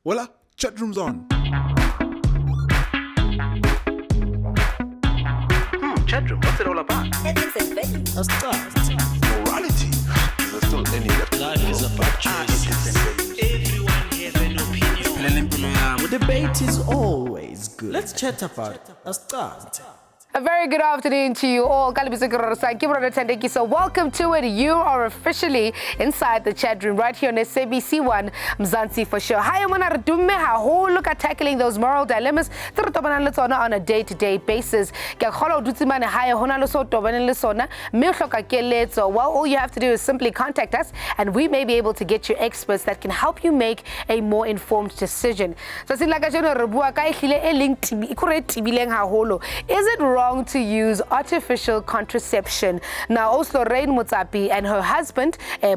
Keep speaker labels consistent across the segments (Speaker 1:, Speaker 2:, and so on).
Speaker 1: Voila, Chatroom's on.
Speaker 2: Chatroom, what's it all about?
Speaker 3: Ethics and values.
Speaker 4: A start.
Speaker 1: Morality. Is there still any left?
Speaker 4: Life is about choices.
Speaker 2: Everyone has an opinion.
Speaker 4: Debate is always good. Let's chat about it. A start.
Speaker 5: A very good afternoon to you all. So welcome to it. You are officially inside the chat room right here on SABC1 Mzansi for sure. Hi, look at tackling those moral dilemmas on a day-to-day basis. Well, all you have to do is simply contact us and we may be able to get you experts that can help you make a more informed decision. So is it wrong to use artificial contraception? Now, also Rain Mutsapi and her husband, now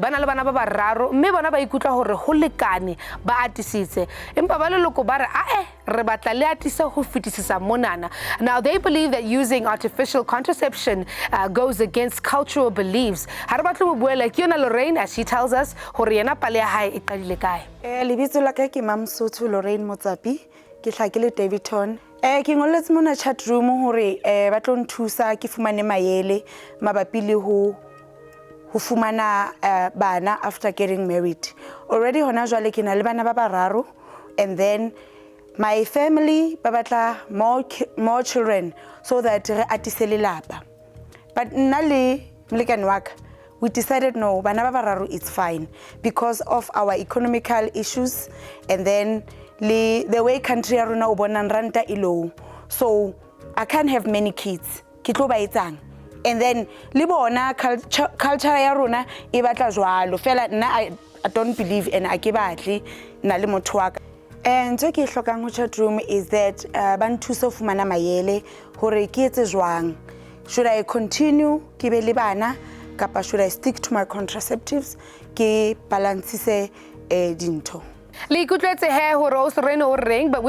Speaker 5: they believe that using artificial contraception goes against cultural beliefs. Lorraine, as she tells us,
Speaker 6: lebitso la ka ke Mamsotho Lorraine Motsapi ke hlakile Davidton ke ngoletse mona chat room hore ba tlo nthusa ke fumane maele mabapi le ho fumana bana after getting married. Already hona jwale ke na le bana ba bararo, and then my family ba batla more children so that re atise lelapa. But nna le molekane wa ka, we decided no, bana ba bararo it's fine because of our economical issues, and then the way country ya rona o bona ranta e low, so I can't have many kids ke tlo ba etsang. And then le bona culture ya rona e batla jwalo fela nna I don't believe and a ke batle na le motho wa ka. And so ke hlokang ho chat room is that ba nthusa ho fumana maele hore ke etse jwang. Should I continue ke be le bana kapa should I stick to my contraceptives ke balancise dintho?
Speaker 5: But we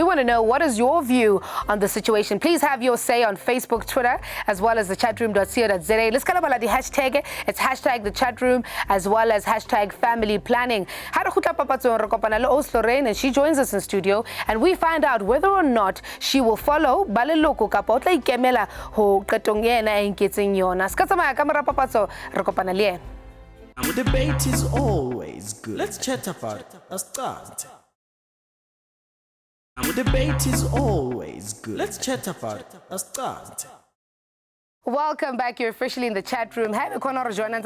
Speaker 5: want to know, what is your view on the situation? Please have your say on Facebook, Twitter, as well as the chatroom.co.za. Let's call about the hashtag. It's hashtag the chatroom as well as hashtag family planning. And she joins us in studio and we find out whether or not she will follow Baleloko Kapotla Ikemela ho Katongena in Kitsinyonas.
Speaker 4: Debate is always good. Let's chat about it. A start. Debate is always good. Let's chat about it. A start.
Speaker 5: Welcome back. You're officially in the chat room. Have a join us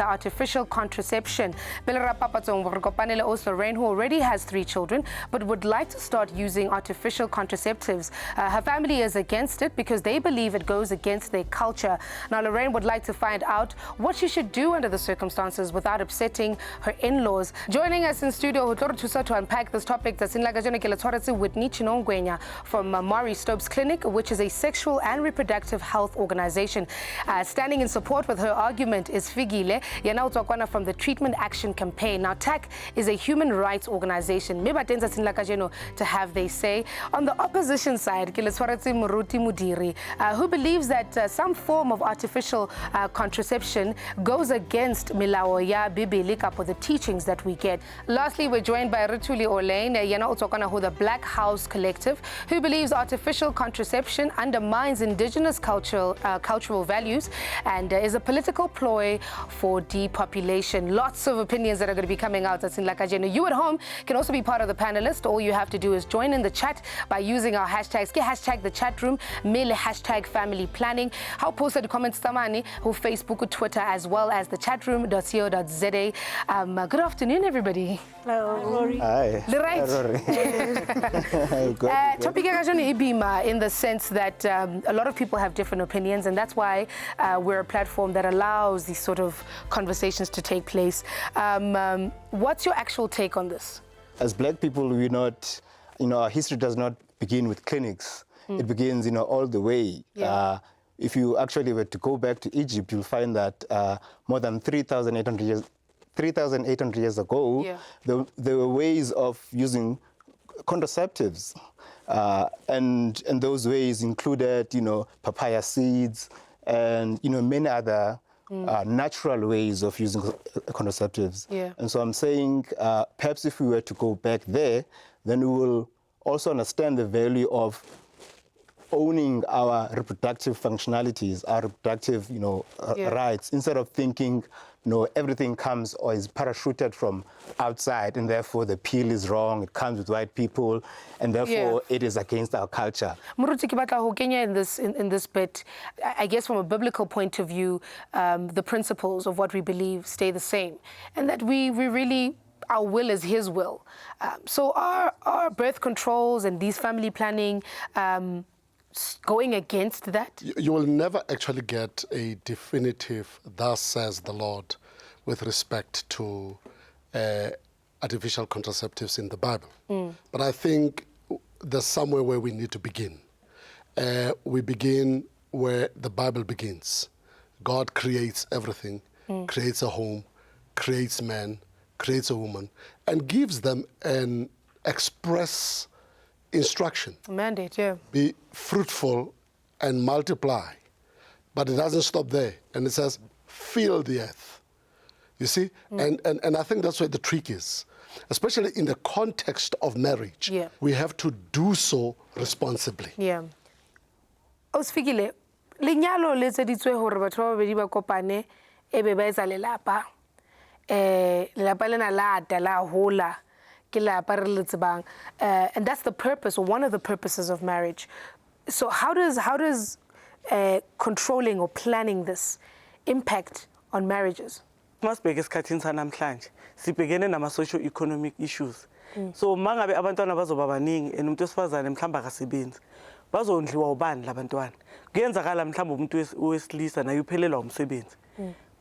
Speaker 5: artificial contraception. Also Rain, who already has 3 children, but would like to start using artificial contraceptives. Her family is against it because they believe it goes against their culture. Now, Lorraine would like to find out what she should do under the circumstances without upsetting her in-laws. Joining us in studio to unpack this topic, Whitney Chinongwenya from Mari Stopes Clinic, which is a sexual and reproductive health organization. Standing in support with her argument is Figile Yanautokwana from the Treatment Action Campaign. Now, TAC is a human rights organization to have their say. On the opposition side, Muruti Mudiri, who believes that some form of artificial contraception goes against Milao ya Bibilika for the teachings that we get. Lastly, we're joined by Rituli Olaine Yanautokwana, who the Black House Collective, who believes artificial contraception undermines indigenous cultural values and is a political ploy for depopulation. Lots of opinions that are going to be coming out. You at home can also be part of the panelists. All you have to do is join in the chat by using our hashtags. Hashtag the chat room, mail hashtag family planning. How posted comments tamani who Facebook, Twitter, as well as the chatroom.co.za. Good afternoon, everybody.
Speaker 6: Hello.
Speaker 7: Hi.
Speaker 5: Right. Topic in the sense that a lot of people have different opinions, and that's why we're a platform that allows these sort of conversations to take place. What's your actual take on this?
Speaker 7: As Black people, we're not, our history does not begin with clinics. It begins, all the way.
Speaker 5: Yeah.
Speaker 7: If you actually were to go back to Egypt, you'll find that more than 3,800 years ago,
Speaker 5: Yeah.
Speaker 7: there were ways of using contraceptives. And those ways included, papaya seeds and, many other natural ways of using contraceptives.
Speaker 5: Yeah.
Speaker 7: And so I'm saying perhaps if we were to go back there, then we will also understand the value of owning our reproductive functionalities, our reproductive, rights, instead of thinking, everything comes or is parachuted from outside, and therefore the pill is wrong, it comes with white people, and therefore it is against our culture.
Speaker 5: Moruti, ke batla ho kenya in this bit, I guess from a biblical point of view, the principles of what we believe stay the same, and that we really, our will is His will. So are birth controls and these family planning going against that?
Speaker 3: You will never actually get a definitive "thus says the Lord" with respect to artificial contraceptives in the Bible. But I think there's somewhere where we need to begin. We begin where the Bible begins. God creates everything, creates a home, creates man, creates a woman, and gives them an express instruction.
Speaker 5: Mandate, yeah.
Speaker 3: Be fruitful and multiply. But it doesn't stop there. And it says, fill the earth. You see? And I think that's where the trick is. Especially in the context of marriage.
Speaker 5: Yeah.
Speaker 3: We have to do so responsibly.
Speaker 5: Yeah. Osfikile, lenyalo le tseditswe hore batho ba babedi ba kopane ebe ba etsa lelapa. Lelapa lena la ata la hola. And that's the purpose, or one of the purposes of marriage. So how does controlling or planning this impact on marriages?
Speaker 8: Masibheke esikhathini sanamhlanje sibhekene nama-socio-economic issues. So mangabe abantwana bazoba baningi and umuntu wesifazane mhlawumbe akasebenzi, bazondliwa ubani labantwana? Kuyenzakala mhlawumbe umuntu wesilisa naye uphelelwa umsebenzi.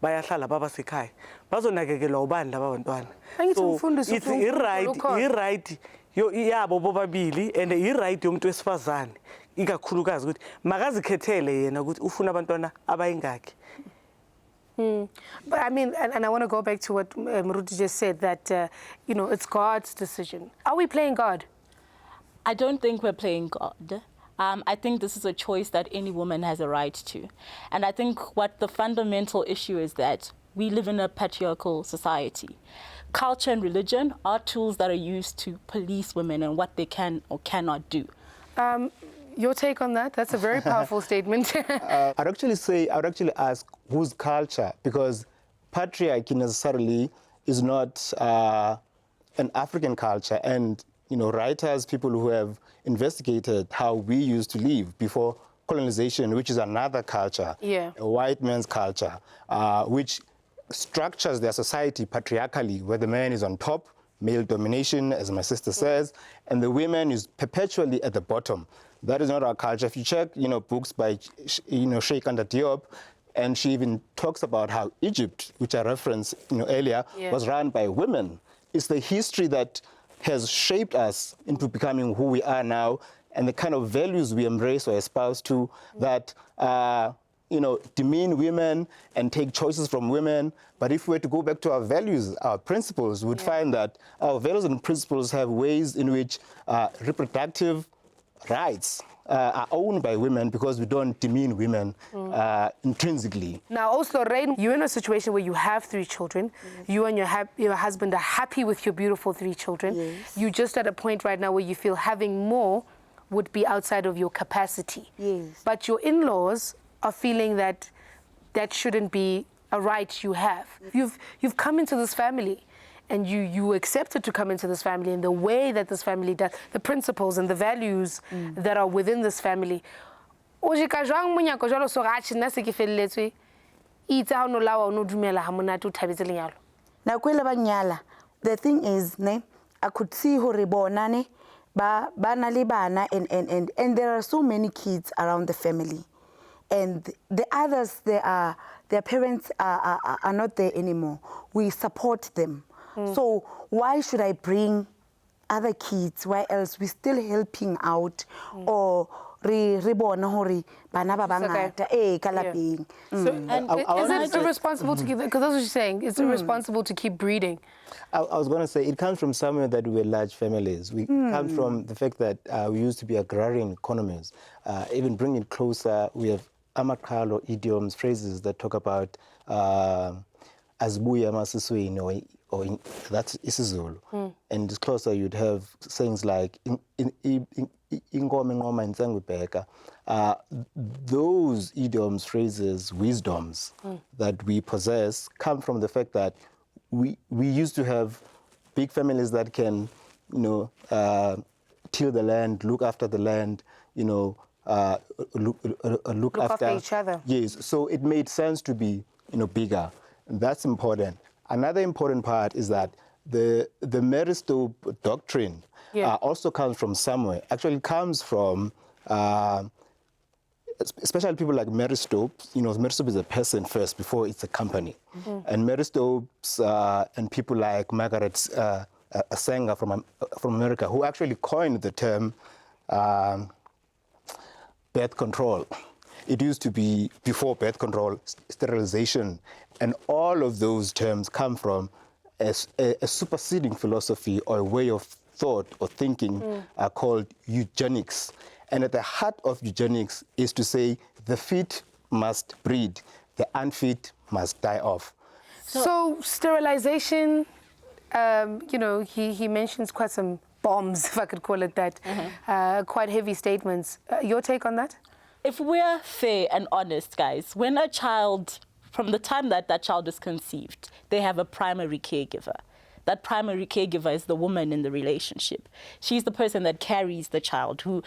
Speaker 8: Bayahlala baba sekhaya, bazonakekelwa ubani laba bantwana? So it's i-right yabo bobabili and i-right yomuntu wesifazane ikakhulukazi ukuthi makazikhethele yena ukuthi ufuna abantwana abayingaki.
Speaker 5: But I mean, and I want to go back to what Muruti just said, that, it's God's decision. Are we playing God?
Speaker 9: I don't think we're playing God. I think this is a choice that any woman has a right to. And I think what the fundamental issue is that we live in a patriarchal society. Culture and religion are tools that are used to police women and what they can or cannot do.
Speaker 5: Your take on that? That's a very powerful statement.
Speaker 7: I would actually ask whose culture, because patriarchy necessarily is not an African culture. And, writers, people who have investigated how we used to live before colonization, which is another culture, a white man's culture, which structures their society patriarchally, where the man is on top, male domination, as my sister says, and the women is perpetually at the bottom. That is not our culture. If you check, books by, Sheikh Anta Diop, and she even talks about how Egypt, which I referenced, earlier, was run by women. It's the history that has shaped us into becoming who we are now, and the kind of values we embrace or espouse to that, demean women and take choices from women. But if we were to go back to our values, our principles, we would find that our values and principles have ways in which reproductive rights are owned by women, because we don't demean women intrinsically.
Speaker 5: Now, also, Rain, you're in a situation where you have 3 children. You and your husband are happy with your beautiful 3 children.
Speaker 6: Yes.
Speaker 5: You're just at a point right now where you feel having more would be outside of your capacity.
Speaker 6: Yes.
Speaker 5: But your in-laws are feeling that that shouldn't be a right you have. You've come into this family, and you accepted to come into this family, and the way that this family does, the principles and the values that are within this family. The
Speaker 6: thing is, I could see hore bona ne ba na le bana, and there are so many kids around the family. And the others, their parents are not there anymore. We support them. So why should I bring other kids? Why else? We're still helping out, or re bona hore bana ba bangata ka lapeng.
Speaker 5: Is it irresponsible to keep? Because that's what you're saying. It's irresponsible to keep breeding.
Speaker 7: I was going to say it comes from somewhere that we were large families. We come from the fact that we used to be agrarian economies. Even bringing it closer, we have amakalo, idioms, phrases that talk about azbuya masiswini or that's isiZulu. And it's closer you'd have things like ingoma ngoma insangubheka. Those idioms, phrases, wisdoms that we possess come from the fact that we used to have big families that can, till the land, look after the land, look
Speaker 5: after each other.
Speaker 7: Yes, so it made sense to be, bigger. And that's important. Another important part is that the Mary-Stopes doctrine also comes from somewhere. Actually, comes from especially people like Mary Stopes. Mary Stopes is a person first before it's a company. And Mary Stopes and people like Margaret Sanger from America, who actually coined the term birth control. It used to be before birth control, sterilization, and all of those terms come from a superseding philosophy or a way of thought or thinking called eugenics. And at the heart of eugenics is to say the fit must breed, the unfit must die off.
Speaker 5: So sterilization, he mentions quite some bombs, if I could call it that, quite heavy statements. Your take on that?
Speaker 9: If we're fair and honest, guys, when a child, from the time that that child is conceived, they have a primary caregiver. That primary caregiver is the woman in the relationship. She's the person that carries the child, who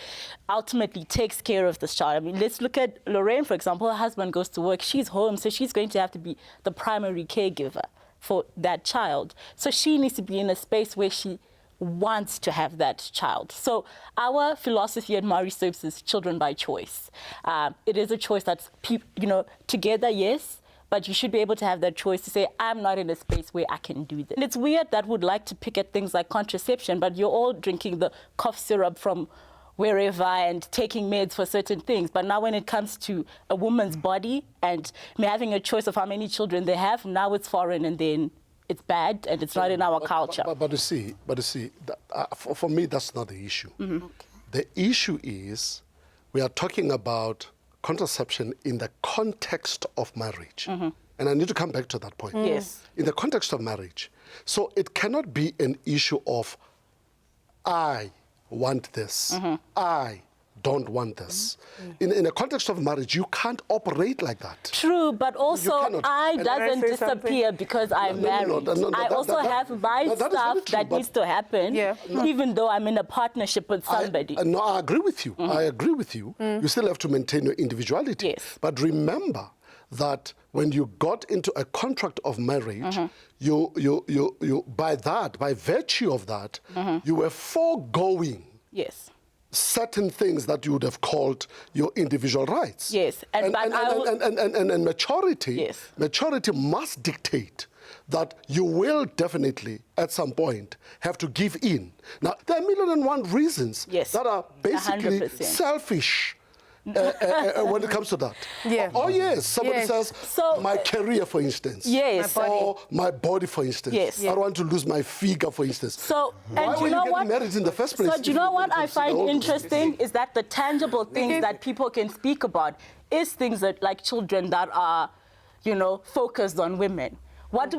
Speaker 9: ultimately takes care of this child. I mean, let's look at Lorraine, for example. Her husband goes to work. She's home, so she's going to have to be the primary caregiver for that child. So she needs to be in a space where she wants to have that child. So our philosophy at Mary Stopes is children by choice. It is a choice that's, together, yes, but you should be able to have that choice to say, I'm not in a space where I can do this. And it's weird that would like to pick at things like contraception, but you're all drinking the cough syrup from wherever and taking meds for certain things. But now when it comes to a woman's body and having a choice of how many children they have, now it's foreign and then it's bad and it's not in our culture.
Speaker 3: But you see, for me, that's not the issue. Okay. The issue is we are talking about contraception in the context of marriage. And I need to come back to that point.
Speaker 9: Yes.
Speaker 3: In the context of marriage. So it cannot be an issue of I want this, I don't want this. In a context of marriage, you can't operate like that.
Speaker 9: True, but also I doesn't disappear because I'm married. I also have my stuff that needs to happen, even though I'm in a partnership with somebody.
Speaker 3: No, I agree with you. I agree with you. You still have to maintain your individuality.
Speaker 9: Yes.
Speaker 3: But remember that when you got into a contract of marriage, you by virtue of that, you were foregoing certain things that you would have called your individual rights.
Speaker 9: Yes,
Speaker 3: and maturity must dictate that you will definitely, at some point, have to give in. Now, there are 1,001 reasons that are basically
Speaker 9: 100%.
Speaker 3: selfish when it comes to that. Oh, yes, somebody says, my career, for instance.
Speaker 9: Yes.
Speaker 3: Or my body, for instance.
Speaker 9: Yes.
Speaker 3: I don't want to lose my figure, for instance.
Speaker 9: So,
Speaker 3: why were you getting married in the first place?
Speaker 9: So, do you know what I find interesting is that the tangible things that people can speak about is things that, like children that are, focused on women. What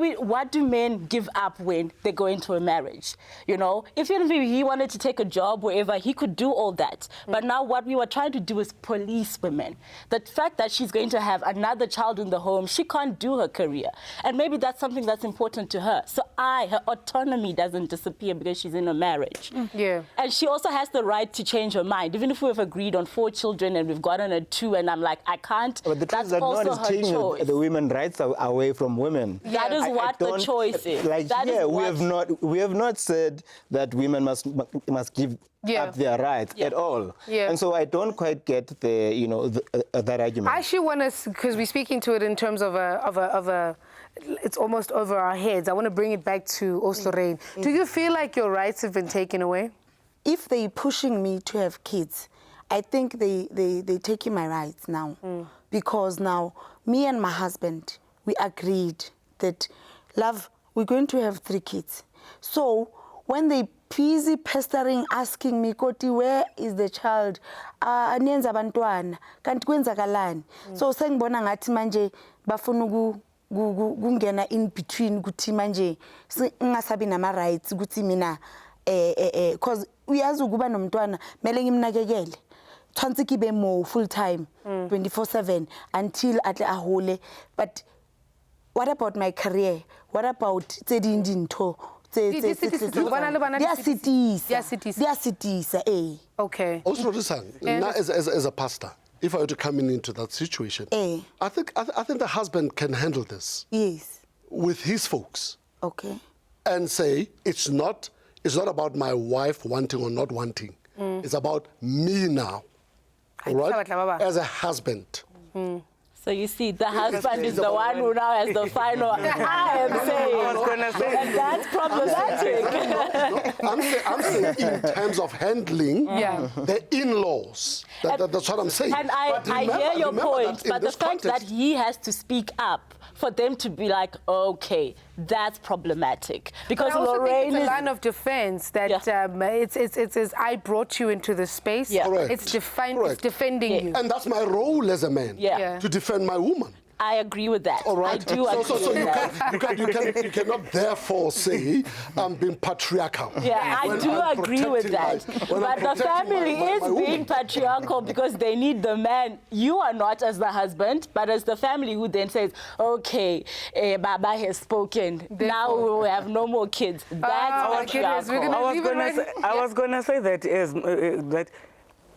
Speaker 9: do men give up when they go into a marriage? If he wanted to take a job wherever, he could do all that. But now what we were trying to do is police women. The fact that she's going to have another child in the home, she can't do her career. And maybe that's something that's important to her. So her autonomy doesn't disappear because she's in a marriage. And she also has the right to change her mind. Even if we've agreed on 4 children and we've gotten a 2 and I'm like, I can't,
Speaker 7: but the
Speaker 9: that's
Speaker 7: that
Speaker 9: also
Speaker 7: no one is
Speaker 9: her
Speaker 7: taking
Speaker 9: choice.
Speaker 7: The women's rights away from women.
Speaker 9: That is what the choice is.
Speaker 7: We have not said that women must give up their rights at all. And so I don't quite get that argument.
Speaker 5: I actually want to, because we're speaking to it in terms of a it's almost over our heads. I want to bring it back to Lorraine. Do you feel like your rights have been taken away?
Speaker 6: If they're pushing me to have kids, I think they're taking my rights now. Because now, me and my husband, we agreed that, love, we're going to have 3 kids. So when they busy pestering, asking me, Koti, where is the child? Anienza bantwana, kanti kwenzakalani? So sengibona ngathi manje bafuna kungena in between kuthi manje ngingasabi nama rights kuthi mina because uyazi ukuba nomntwana mele ngimnakekele. Tshwantse ke be mo full time 24/7 until atle ahole. But what about my career? What about tse ding dintho?
Speaker 5: Okay.
Speaker 3: Also, now as a pastor, if I were to come into that situation, I think the husband can handle this.
Speaker 6: Yes.
Speaker 3: With his folks.
Speaker 6: Okay.
Speaker 3: And say it's not about my wife wanting or not wanting. It's about me now. All right? As a husband.
Speaker 9: So you see, the husband is the one who now has the final. I am saying, and that's problematic.
Speaker 3: I'm saying in terms of handling the in-laws. That's what I'm saying.
Speaker 9: And I hear your point, but the fact that he has to speak up for them to be like, okay, that's problematic. Because
Speaker 5: I also
Speaker 9: Lorraine
Speaker 5: think it's
Speaker 9: is
Speaker 5: a line of defense that it's I brought you into this space.
Speaker 9: Yeah.
Speaker 3: Correct.
Speaker 5: It's defending you.
Speaker 3: And that's my role as a man, to defend my woman.
Speaker 9: I agree with that.
Speaker 3: All right.
Speaker 9: I do agree
Speaker 3: So
Speaker 9: with
Speaker 3: you
Speaker 9: that.
Speaker 3: you cannot therefore say I'm being patriarchal.
Speaker 9: Yeah, I do agree with that. But the family is being patriarchal because they need the man. You are not as the husband, but as the family who then says, okay, Baba has spoken. Now we will have no more kids. That's patriarchal.
Speaker 8: I was gonna say that is that.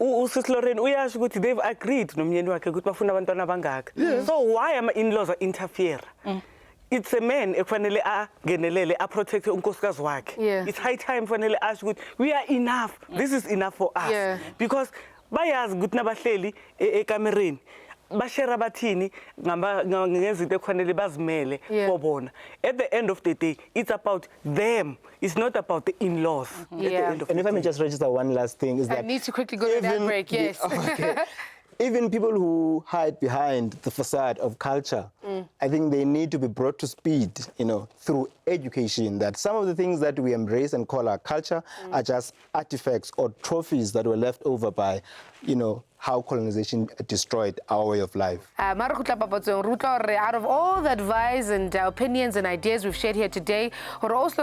Speaker 8: Sis Lorraine, uyasho ukuthi they've agreed nomyeni wakhe ukuthi bafuna abantwana abangaka. So why am in-laws interfere? It's a man ekufanele angenelele protect unkosikazi wakhe. It's high time fanele asho ukuthi we are enough. This is enough for us. Because bayazi ukuthi nabahleli ekamereni bashare abathini ngezinto ekufanele bazimele for bona. At the end of the day, it's about them. It's not about the in-laws. At the end of
Speaker 7: And
Speaker 8: the
Speaker 7: if I may
Speaker 8: day.
Speaker 7: just register one last thing, is that
Speaker 5: I need to quickly go to that break, yes.
Speaker 7: Even people who hide behind the facade of culture, I think they need to be brought to speed, through education, that some of the things that we embrace and call our culture are just artifacts or trophies that were left over by, how colonization destroyed our way of life.
Speaker 5: Out of all the advice and opinions and ideas we've shared here today, please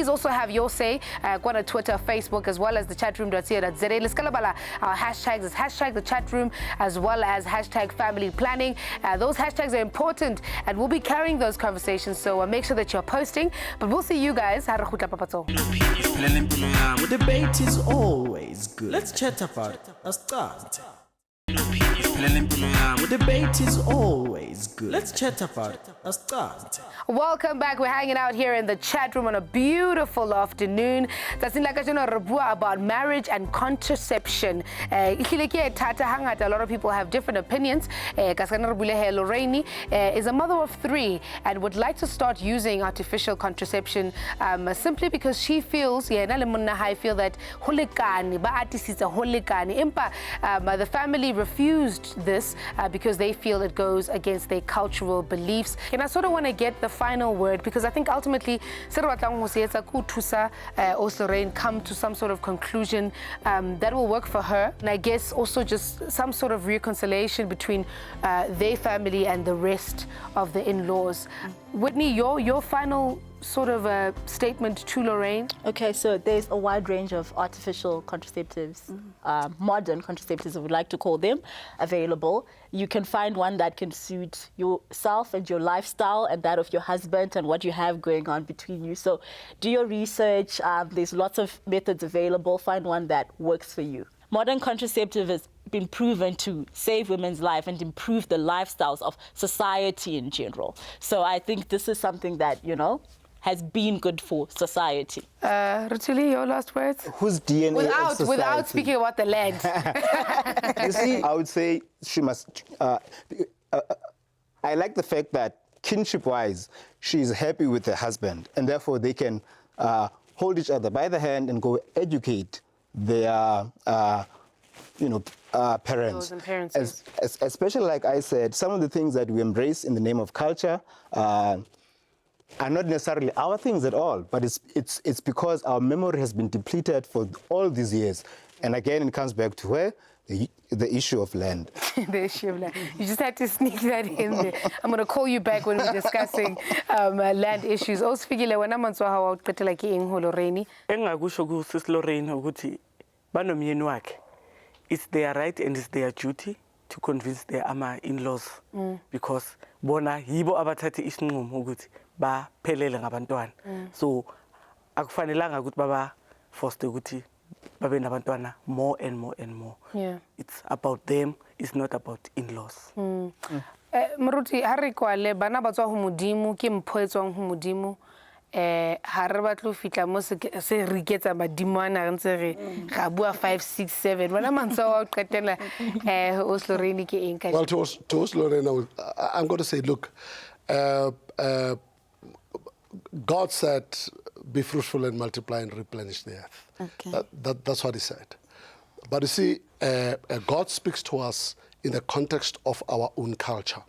Speaker 5: also have your say. Go on Twitter, Facebook, as well as the chatroom.co.za. Let's our hashtags is hashtag the chatroom as well as hashtag family planning. Those hashtags are important and we'll be carrying those conversations, so make sure that you're posting. But we'll see you guys.
Speaker 4: Debate is always good. Let's chat about it. Let's start. Debate is always good. Let's chat about it. Let's start.
Speaker 5: Welcome back. We're hanging out here in the chat room on a beautiful afternoon. That's in about marriage and contraception. A lot of people have different opinions. Lorraine is a mother of 3 and would like to start using artificial contraception simply because she feels that the family refused this because they feel it goes against their cultural beliefs. And I sort of want to get the final word because I think ultimately Lorraine come to some sort of conclusion that will work for her, and I guess also just some sort of reconciliation between their family and the rest of the in-laws. Whitney, your final sort of a statement to Lorraine?
Speaker 9: Okay, so there's a wide range of artificial contraceptives, modern contraceptives, I would like to call them, available. You can find one that can suit yourself and your lifestyle and that of your husband and what you have going on between you. So do your research. There's lots of methods available. Find one that works for you. Modern contraceptive has been proven to save women's life and improve the lifestyles of society in general. So I think this is something that, has been good for society.
Speaker 5: Rutuli, your last words?
Speaker 7: Whose DNA of society?
Speaker 5: Without speaking about the land.
Speaker 7: You see, I would say she must... I like the fact that kinship-wise, she's happy with her husband, and therefore they can hold each other by the hand and go educate their parents.
Speaker 5: Especially
Speaker 7: like I said, some of the things that we embrace in the name of culture, are not necessarily our things at all, but it's because our memory has been depleted for all these years. And again, it comes back to where? The issue of land.
Speaker 5: The issue of land. You just had to sneak that in there. I'm going to call you back when we're discussing land issues. Osfikile wena mantswa hawa uqetela ke eng ho Lorraine?
Speaker 8: Engakusho ku Sis Lorraine ukuthi banomyeni wakhe. It's their right and it's their duty to convince their in-laws because bona yibo abathathe isinqumo ukuthi baphelele ngabantwana. So akufanelanga ukuthi baba forced ukuthi babe nabantwana more and more and more.
Speaker 5: Yeah.
Speaker 8: It's about them, it's not about in-laws.
Speaker 5: Moruti ha re kwale bana ba tswa ho modimo ke mpho e tswang ho modimo ha re batlo fitla mo se re iketsa madimo ana re ntse re ga bua 5 6 7 bana mantso wa qetela Osloreni ke eng ka.
Speaker 3: Well, to Osloreni, I'm going to say, look, God said, be fruitful and multiply and replenish the earth.
Speaker 6: Okay.
Speaker 3: That's what he said. But you see, God speaks to us in the context of our own culture.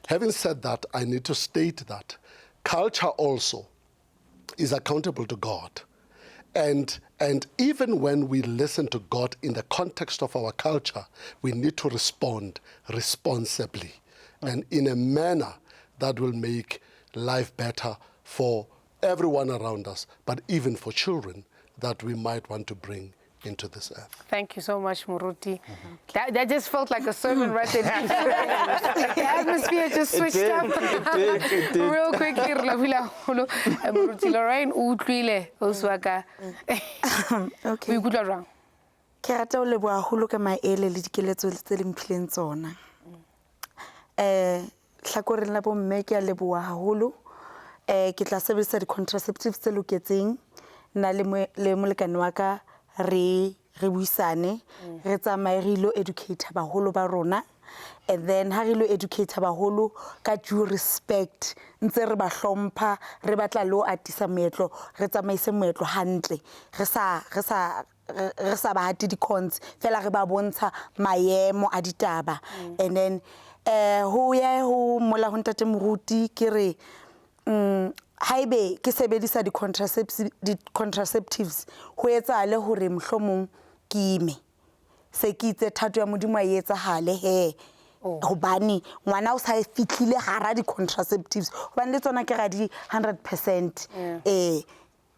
Speaker 3: Having said that, I need to state that culture also is accountable to God. And even when we listen to God in the context of our culture, we need to respond responsibly and in a manner that will make life better for everyone around us, but even for children that we might want to bring into this earth.
Speaker 5: Thank you so much, Muruti. That just felt like a sermon right there. The atmosphere just switched up. Real quickly, Muruti Lorraine, utlwile oswaka.
Speaker 6: Okay.
Speaker 5: We good around.
Speaker 6: Ke rata o leboha haholo ka maele le dikeletso tse le mphileng tsona. Hlakoreng la bomme ke a leboha haholo. Ke tla sebedisa di-contraceptives tse loketseng na le molekane wa ka re buisane re tsamaye re ilo educate baholo ba rona, and then ha re ilo educate baholo ka due respect ntse re ba hlompha re batla lo atisa moetlo re tsamaise moetlo hantle re sa ba hati di cons fela re ba bontsha maemo a ditaba. And then ho ya ho mola ho ntate Moruti ke re haibe ke sebedisa di-contraceptives ho etsahale hore mohlomong ke ime se ke itse thato ya modimo a etsahale he hobane ngwana o sa fitlhile hara di-contraceptives hobane le tsona ke ga di 100%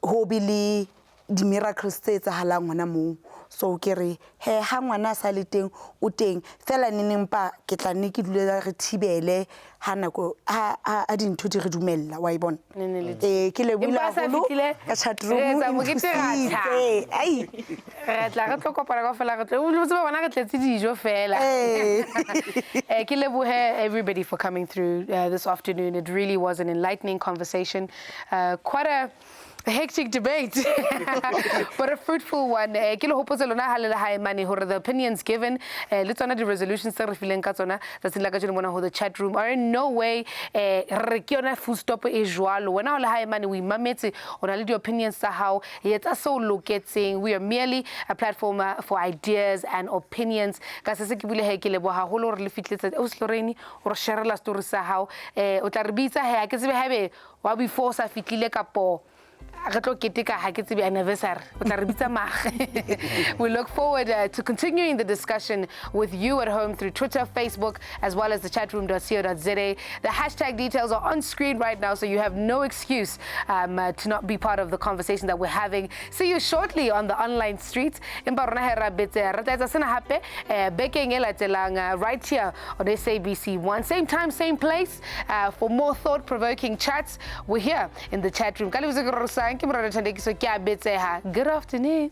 Speaker 6: ho be le di-miracles tse etsahalang ngwana moo. So ke re he ha ngwana sa le teng o teng fela neneng pa ke tla nne ke dule re thibele ha nako a dintho di re dumella wa ibona ke le bula holo ka chatroom
Speaker 5: re tla re tlo kopana ka fela re tlo o tse bona re tletse dijo fela. Ke lebohe everybody for coming through this afternoon. It really was an enlightening conversation, quite a hectic debate, but a fruitful one. The opinions given, let's honor the resolutions that the chat room are in no way full stop when we mamete on the opinions how we are merely a platform for ideas and opinions. We look forward to continuing the discussion with you at home through Twitter, Facebook, as well as the chatroom.co.za. The hashtag details are on screen right now, so you have no excuse to not be part of the conversation that we're having. See you shortly on the online streets. Right here on SABC1. Same time, same place. For more thought-provoking chats, we're here in the chat room. Good afternoon.